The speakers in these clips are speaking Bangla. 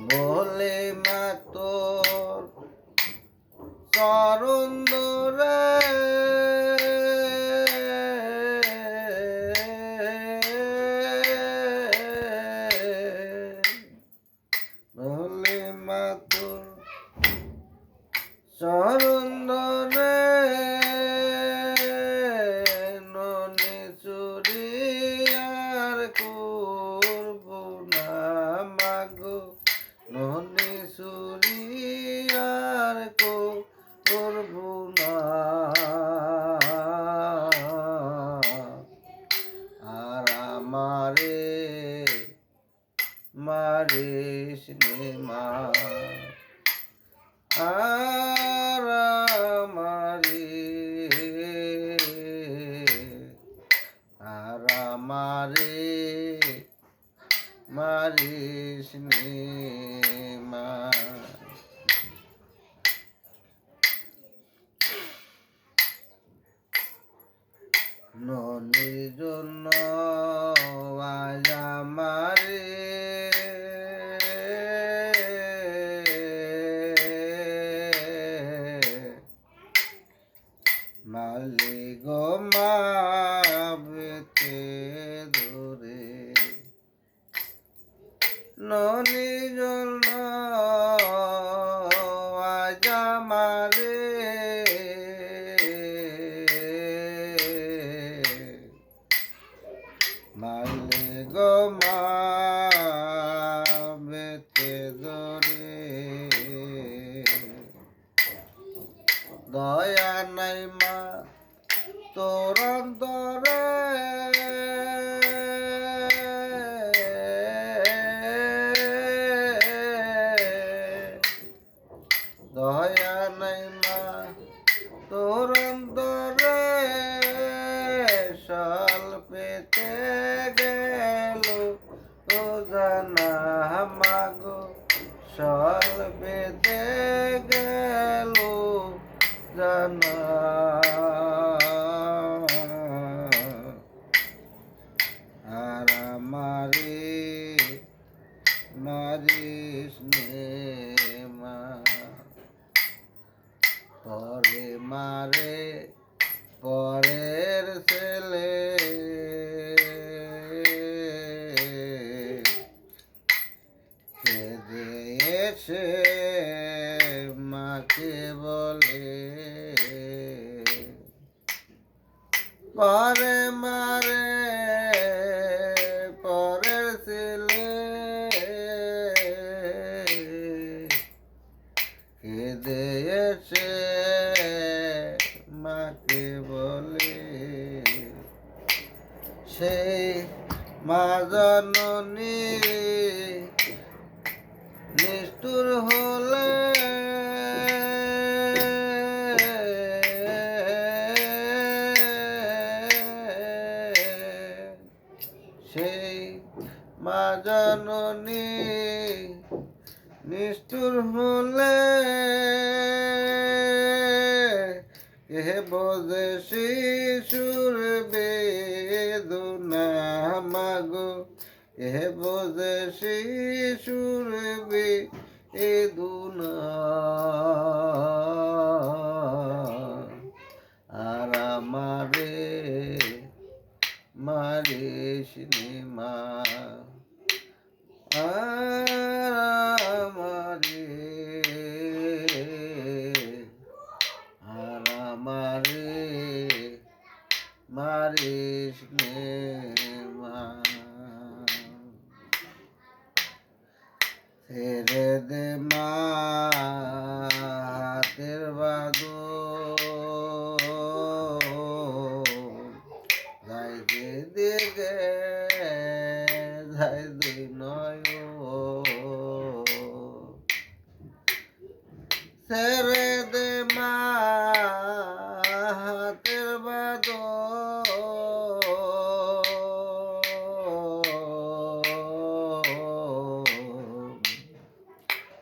বলে মা তোর চরণ ধরে বলে মা তোর চরণ ধরে ননি চুরি আর করব না মাগো ননি চুরি আর করব না আর আমারে মারিস নে মা আর আমারে মারিস নে মা ননির জন্য আজ আমারে মালি গো মা বেতে ধরে ননির জন্য আজ আমারে মালে গো মা বেতে ধরে দয়া নাই মা তোর অন্তরে দয়া নাই মা তোর অন্তরে সাল পেতে গেল ও জানা মাগো সাল পেতে গেল জানা আর আমারে মারিস নে মা পরে মারে পরের ছেলে কেঁদে এসে মাকে বলে পরে মারে পরের ছেলে কেঁদে এসে মাকে বলে সেই মা জননী নিষ্ঠুর হলে সেই মা জননী নিষ্ঠুর হলে কে বোঝে শিশুর বেদনা মাগো কে বোঝে শিশুর বেদনা আর আমারে মারিস নে মা আর আমারে মারিস নে মা ছেড়ে দে মা হাতের বাঁধন যাই দিকে যাই দুই নয়ন ছেড়ে দে মা হাতের বাঁধন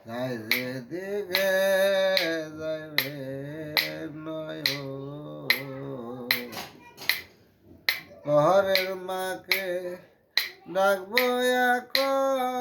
যাই যেদিকে যাইবে নয়ন ঘরের মাকে ডাকবো এখন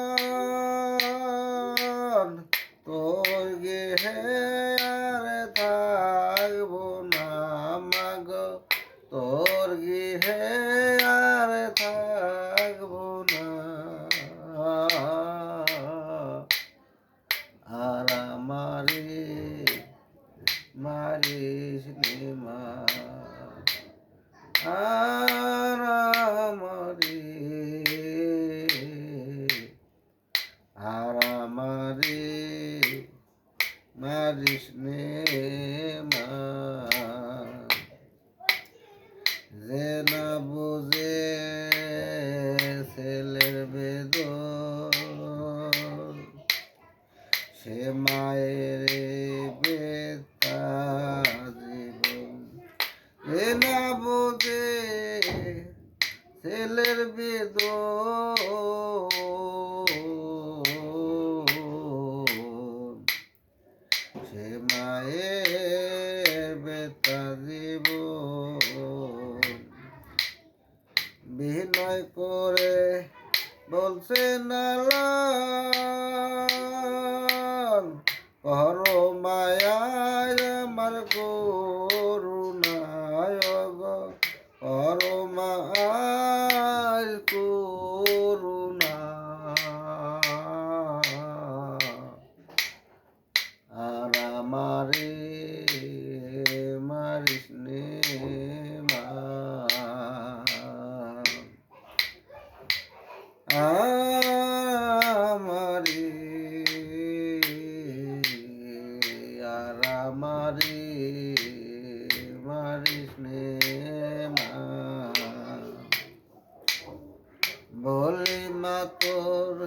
আর আমারে মারিস নে মা, যে না বুঝে ছেলের বেদন, সে মায়ের বেতা জীবন। যে না বুঝে ছেলের বেদন, সে মায়ের বেতা জীবন। বিনয় করে বলছে নালান, করো মায়ায় আমার করুণায় গো, করো মায়ায় করুণা। আর আমারে মারিস নে মা, আমারে আর আমারে মারিস নে মা। বলি মা তোর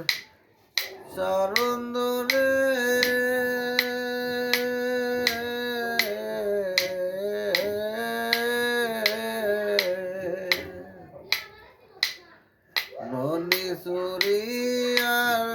চরণ ধরে মনি চুরি আর